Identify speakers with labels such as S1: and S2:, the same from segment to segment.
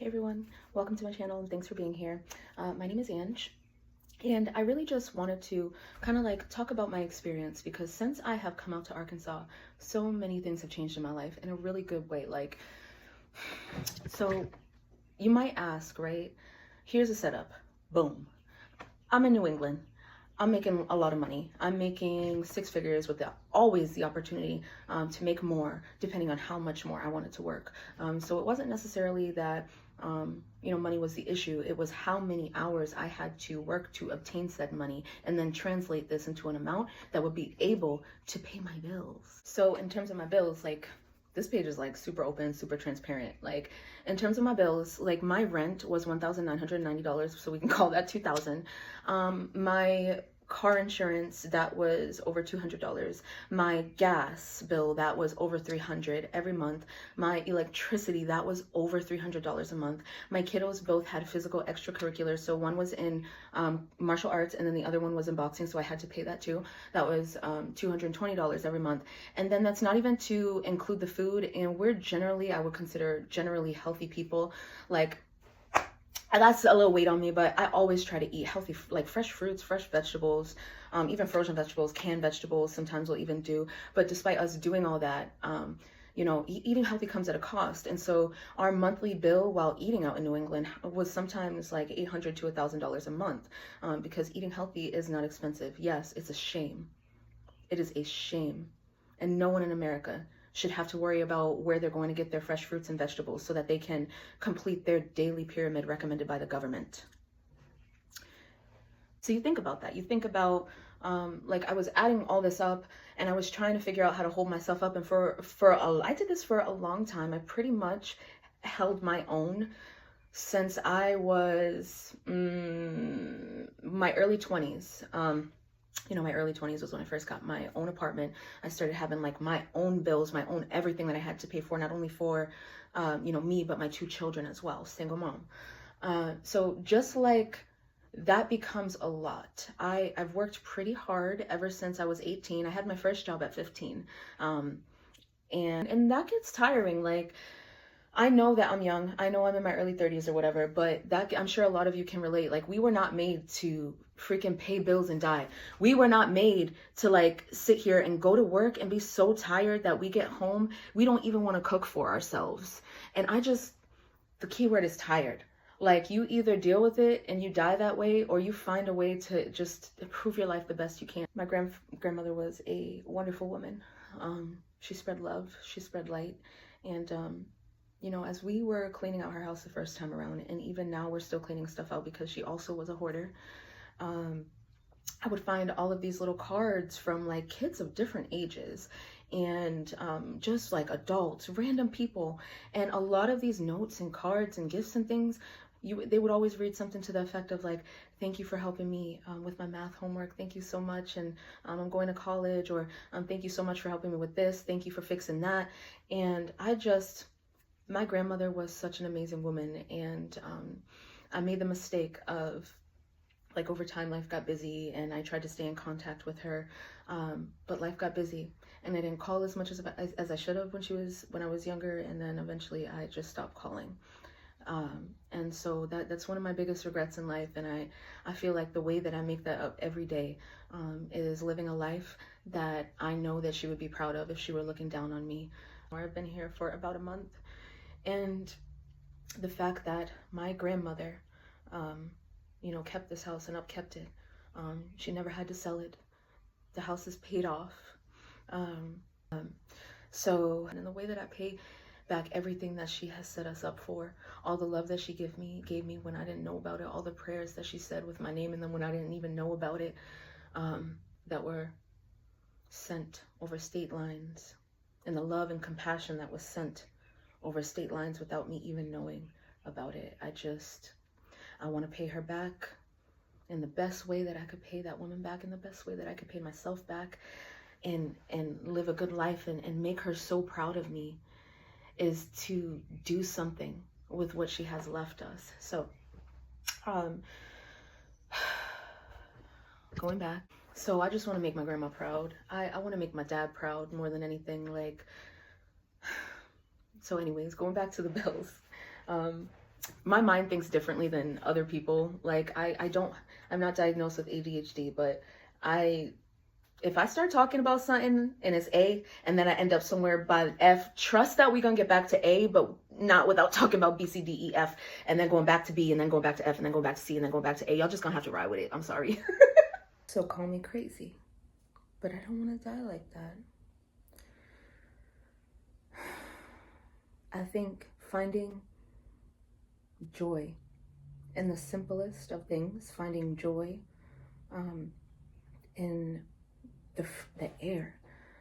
S1: Hey everyone, welcome to my channel and thanks for being here. My name is Ange, and I really just wanted to kind of like talk about my experience because since I have come out to Arkansas, so many things have changed in my life in a really good way. So you might ask, right? Here's a setup. Boom. I'm in New England. I'm making a lot of money. I'm making six figures with always the opportunity to make more depending on how much more I wanted to work. So it wasn't necessarily that money was the issue. It was how many hours I had to work to obtain said money and then translate this into an amount that would be able to pay my bills. So in terms of my bills, this page is like super open, super transparent. Like in terms of my bills, like my rent was $1,990, so we can call that $2,000. My car insurance, that was over $200. My gas bill, that was over $300 every month. My electricity, that was over $300 a month. My kiddos both had physical extracurriculars, so one was in martial arts and then the other one was in boxing, so I had to pay that too. That was $220 every month. And then that's not even to include the food, and we're generally, I would consider generally healthy people. That's a little weight on me, but I always try to eat healthy, like fresh fruits, fresh vegetables, even frozen vegetables, canned vegetables, sometimes we'll even do. But despite us doing all that, eating healthy comes at a cost. And so our monthly bill while eating out in New England was sometimes like $800 to $1,000 a month, because eating healthy is not expensive. Yes, it's a shame. It is a shame. And no one in America should have to worry about where they're going to get their fresh fruits and vegetables so that they can complete their daily pyramid recommended by the government. So you think about that. You think about, I was adding all this up and I was trying to figure out how to hold myself up. And I did this for a long time. I pretty much held my own since I was my early 20s. My early 20s was when I first got my own apartment. I started having like my own bills, my own everything that I had to pay for, not only for, me, but my two children as well, single mom. So just like that becomes a lot. I've worked pretty hard ever since I was 18. I had my first job at 15. And that gets tiring. Like, I know that I'm young. I know I'm in my early 30s or whatever, but that I'm sure a lot of you can relate. Like, we were not made to freaking pay bills and die. We were not made to like sit here and go to work and be so tired that we get home, we don't even want to cook for ourselves. And the key word is tired. Like, you either deal with it and you die that way, or you find a way to just improve your life the best you can. My grandmother was a wonderful woman. She spread love, she spread light, and as we were cleaning out her house the first time around, and even now we're still cleaning stuff out because she also was a hoarder, I would find all of these little cards from like kids of different ages and just like adults, random people. And a lot of these notes and cards and gifts and things, they would always read something to the effect of like, thank you for helping me with my math homework. Thank you so much. And I'm going to college, or thank you so much for helping me with this. Thank you for fixing that. And my grandmother was such an amazing woman, and I made the mistake of, like, over time life got busy and I tried to stay in contact with her, but life got busy and I didn't call as much as I should have when I was younger, and then eventually I just stopped calling. And so that's one of my biggest regrets in life, and I feel like the way that I make that up every day is living a life that I know that she would be proud of if she were looking down on me. I've been here for about a month, and the fact that my grandmother, kept this house and upkept it. She never had to sell it. The house is paid off. So in the way that I pay back everything that she has set us up for, all the love that she gave me when I didn't know about it, all the prayers that she said with my name in them when I didn't even know about it, that were sent over state lines, and the love and compassion that was sent over state lines without me even knowing about it. I want to pay her back in the best way that I could pay that woman back, in the best way that I could pay myself back, and live a good life and make her so proud of me, is to do something with what she has left us. So going back, so I just want to make my grandma proud. I want to make my dad proud more than anything. So anyways, going back to the bills. my mind thinks differently than other people. Like I'm not diagnosed with ADHD, but I if I start talking about something and it's A and then I end up somewhere by F, trust that we're gonna get back to A, but not without talking about B, C, D, E, F, and then going back to B and then going back to F and then going back to C and then going back to A. Y'all just gonna have to ride with it. I'm sorry. So call me crazy, but I don't want to die like that. I think finding joy in the simplest of things, finding joy in the air,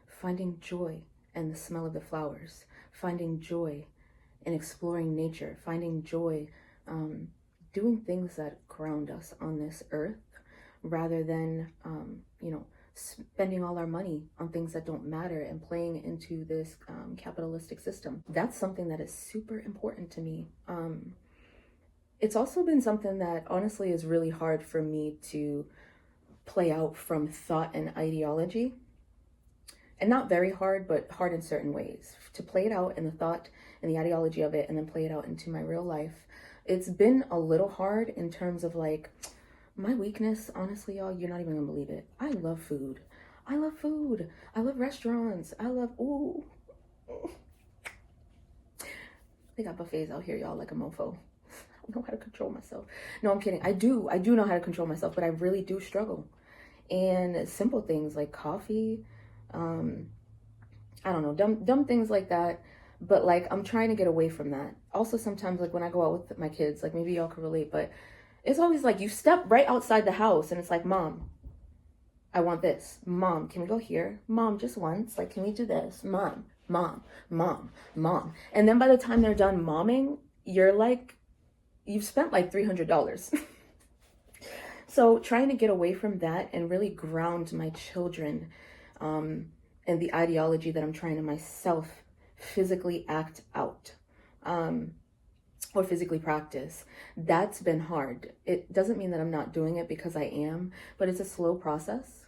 S1: finding joy in the smell of the flowers, finding joy in exploring nature, finding joy doing things that ground us on this earth rather than, spending all our money on things that don't matter and playing into this capitalistic system. That's something that is super important to me. It's also been something that honestly is really hard for me to play out from thought and ideology. And not very hard, but hard in certain ways. To play it out in the thought and the ideology of it and then play it out into my real life. It's been a little hard in terms of like, my weakness, honestly, y'all, you're not even gonna believe it. I love food. I love food. I love restaurants. I love, ooh. They got buffets out here, y'all, like a mofo. I don't know how to control myself. No, I'm kidding. I do know how to control myself, but I really do struggle. And simple things like coffee, I don't know, dumb things like that. But like, I'm trying to get away from that. Also, sometimes like when I go out with my kids, like maybe y'all can relate, but it's always like you step right outside the house and it's like, Mom, I want this. Mom, can we go here? Mom, just once. Like, can we do this? Mom. And then by the time they're done momming, you're like, you've spent like $300. So trying to get away from that and really ground my children and the ideology that I'm trying to myself physically act out. Or physically practice. That's been hard. It doesn't mean that I'm not doing it because I am, but it's a slow process.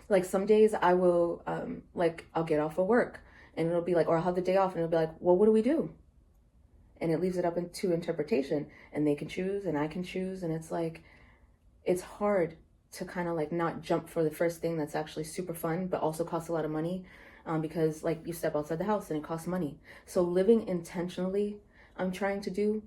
S1: Like some days I will, I'll get off of work and it'll be like, or I'll have the day off and it'll be like, well, what do we do? And it leaves it up to interpretation and they can choose and I can choose. And it's like, it's hard to kind of like not jump for the first thing that's actually super fun, but also costs a lot of money because like you step outside the house and it costs money. So living intentionally, I'm trying to do.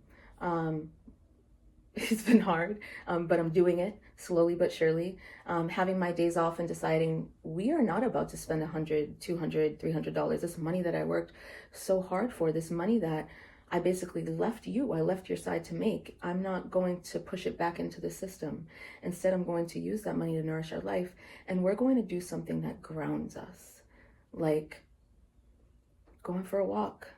S1: It's been hard, but I'm doing it slowly but surely. Having my days off and deciding we are not about to spend $100, $200, $300. This money that I worked so hard for, this money that I basically left I left your side to make. I'm not going to push it back into the system. Instead, I'm going to use that money to nourish our life. And we're going to do something that grounds us, like going for a walk,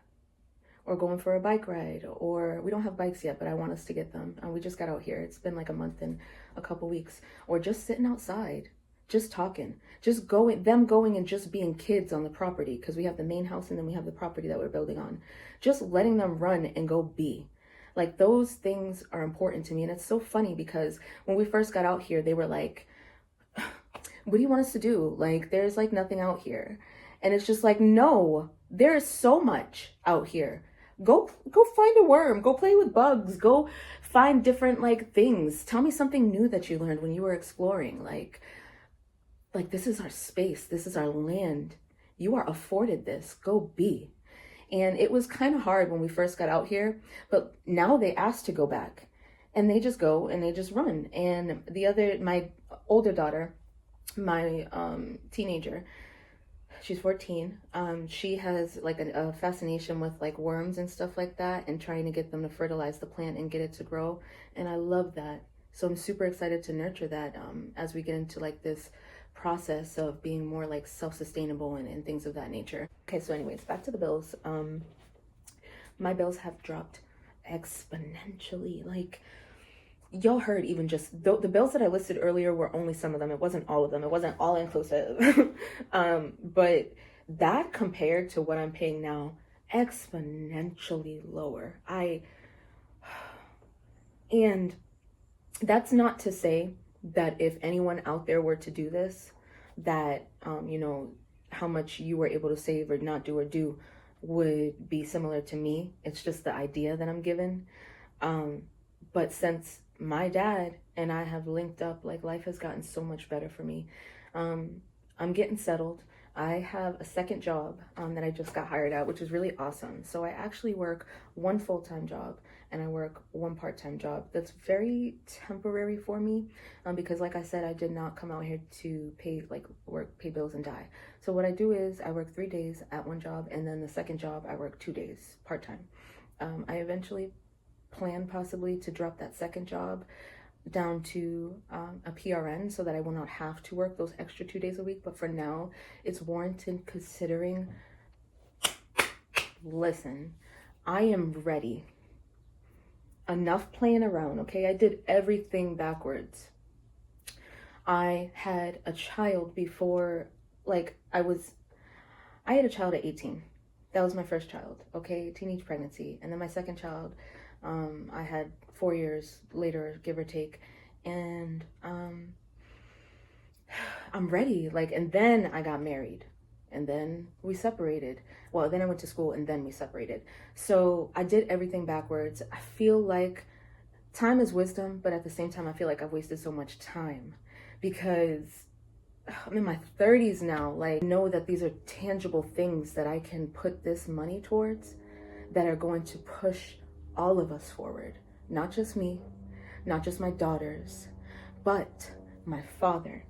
S1: or going for a bike ride, or we don't have bikes yet, but I want us to get them. We just got out here. It's been like a month and a couple weeks. Or just sitting outside, just talking, them going and just being kids on the property, because we have the main house and then we have the property that we're building on. Just letting them run and go be. Like those things are important to me. And it's so funny because when we first got out here, they were like, what do you want us to do? Like, there's like nothing out here. And it's just like, no, there's so much out here. Go find a worm, go play with bugs, go find different like things. Tell me something new that you learned when you were exploring. Like this is our space, this is our land. You are afforded this, go be. And it was kind of hard when we first got out here, but now they ask to go back and they just go and they just run. And my older daughter, my teenager, she's 14. She has like a fascination with like worms and stuff like that and trying to get them to fertilize the plant and get it to grow. And I love that. So I'm super excited to nurture that as we get into like this process of being more like self-sustainable and things of that nature. Okay, so anyways, back to the bills. My bills have dropped exponentially. Like, y'all heard even just the bills that I listed earlier were only some of them. It wasn't all of them. It wasn't all inclusive. But that compared to what I'm paying now, exponentially lower. And that's not to say that if anyone out there were to do this, that, how much you were able to save or not do or do would be similar to me. It's just the idea that I'm given. But since my dad and I have linked up, like, life has gotten so much better for me. I'm getting settled. I have a second job that I just got hired at, which is really awesome. So I actually work one full-time job and I work one part-time job. That's very temporary for me because, like I said, I did not come out here to pay bills and die. So what I do is I work 3 days at one job, and then the second job I work 2 days part-time. I eventually plan possibly to drop that second job down to a PRN so that I will not have to work those extra 2 days a week. But for now, it's warranted considering. Listen, I am ready. Enough playing around, okay? I did everything backwards. I had a child before, I had a child at 18. That was my first child, okay? Teenage pregnancy. And then my second child, I had 4 years later, give or take. And I'm ready. And then I got married. And then we separated. Well, then I went to school and then we separated. So I did everything backwards. I feel like time is wisdom, but at the same time, I feel like I've wasted so much time because I'm in my 30s now. I know that these are tangible things that I can put this money towards that are going to push all of us forward. Not just me, not just my daughters, but my father,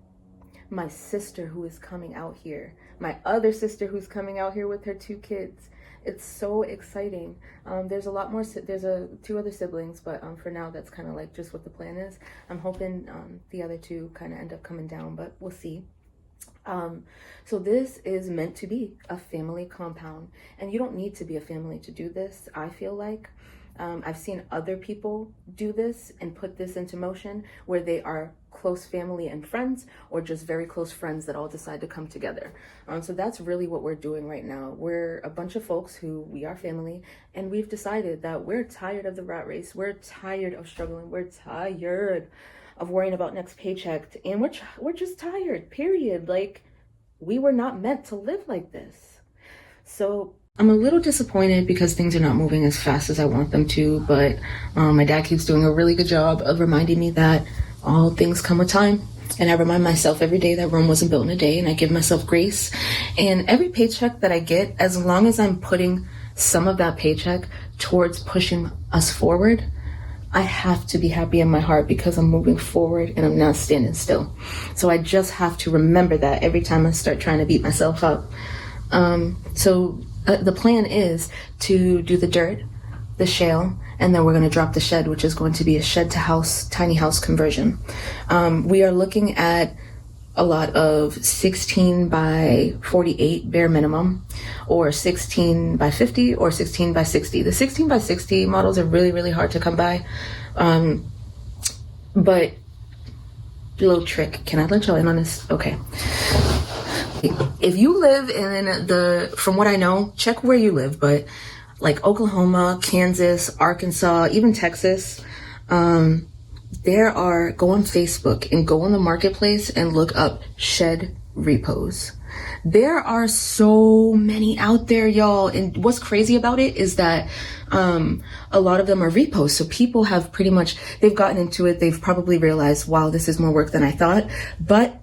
S1: my sister who is coming out here, my other sister who's coming out here with her 2 kids. It's so exciting. There's a lot more, there's 2 other siblings, but for now that's kind of just what the plan is. I'm hoping the other 2 kind of end up coming down, but we'll see. So this is meant to be a family compound, and you don't need to be a family to do this, I feel like. I've seen other people do this and put this into motion where they are close family and friends, or just very close friends that all decide to come together. So that's really what we're doing right now. We're a bunch of folks who we are family, and we've decided that we're tired of the rat race. We're tired of struggling. We're tired of worrying about next paycheck, and we're just tired, period. We were not meant to live like this. So I'm a little disappointed because things are not moving as fast as I want them to, but my dad keeps doing a really good job of reminding me that all things come with time. And I remind myself every day that Rome wasn't built in a day, and I give myself grace. And every paycheck that I get, as long as I'm putting some of that paycheck towards pushing us forward, I have to be happy in my heart because I'm moving forward and I'm not standing still. So I just have to remember that every time I start trying to beat myself up. The plan is to do the dirt, the shale, and then we're going to drop the shed, which is going to be a shed to house, tiny house conversion. We are looking at a lot of 16 by 48 bare minimum, or 16 by 50, or 16 by 60. The 16 by 60 models are really, really hard to come by. But little trick, can I let y'all in on this? Okay. If you live in from what I know, check where you live, but Oklahoma, Kansas, Arkansas, even Texas, go on Facebook and go on the marketplace and look up shed repos. There are so many out there, y'all. And what's crazy about it is that a lot of them are repos. So people have they've gotten into it. They've probably realized, wow, this is more work than I thought. But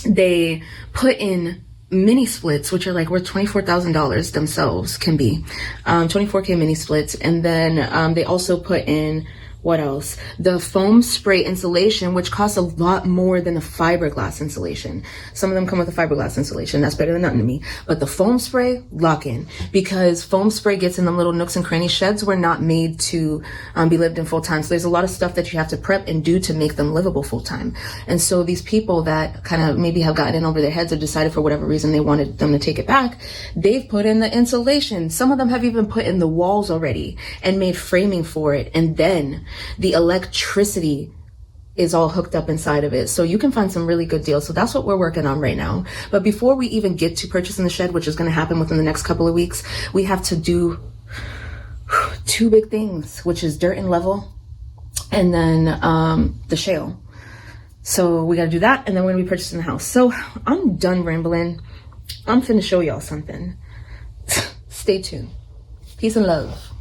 S1: they put in mini splits, which are worth $24,000 themselves, can be 24K mini splits. And then they also put in, what else? The foam spray insulation, which costs a lot more than the fiberglass insulation. Some of them come with a fiberglass insulation. That's better than nothing to me. But the foam spray, lock in. Because foam spray gets in the little nooks and crannies. Sheds were not made to be lived in full time. So there's a lot of stuff that you have to prep and do to make them livable full time. And so these people that kind of maybe have gotten in over their heads or decided for whatever reason they wanted them to take it back, they've put in the insulation. Some of them have even put in the walls already and made framing for it. And then the electricity is all hooked up inside of it. So you can find some really good deals. So that's what we're working on right now. But before we even get to purchasing the shed, which is going to happen within the next couple of weeks, we have to do 2 big things, which is dirt and level, and then the shale. So we got to do that, and then we're going to be purchasing the house. So I'm done rambling. I'm finna show y'all something. Stay tuned. Peace and love.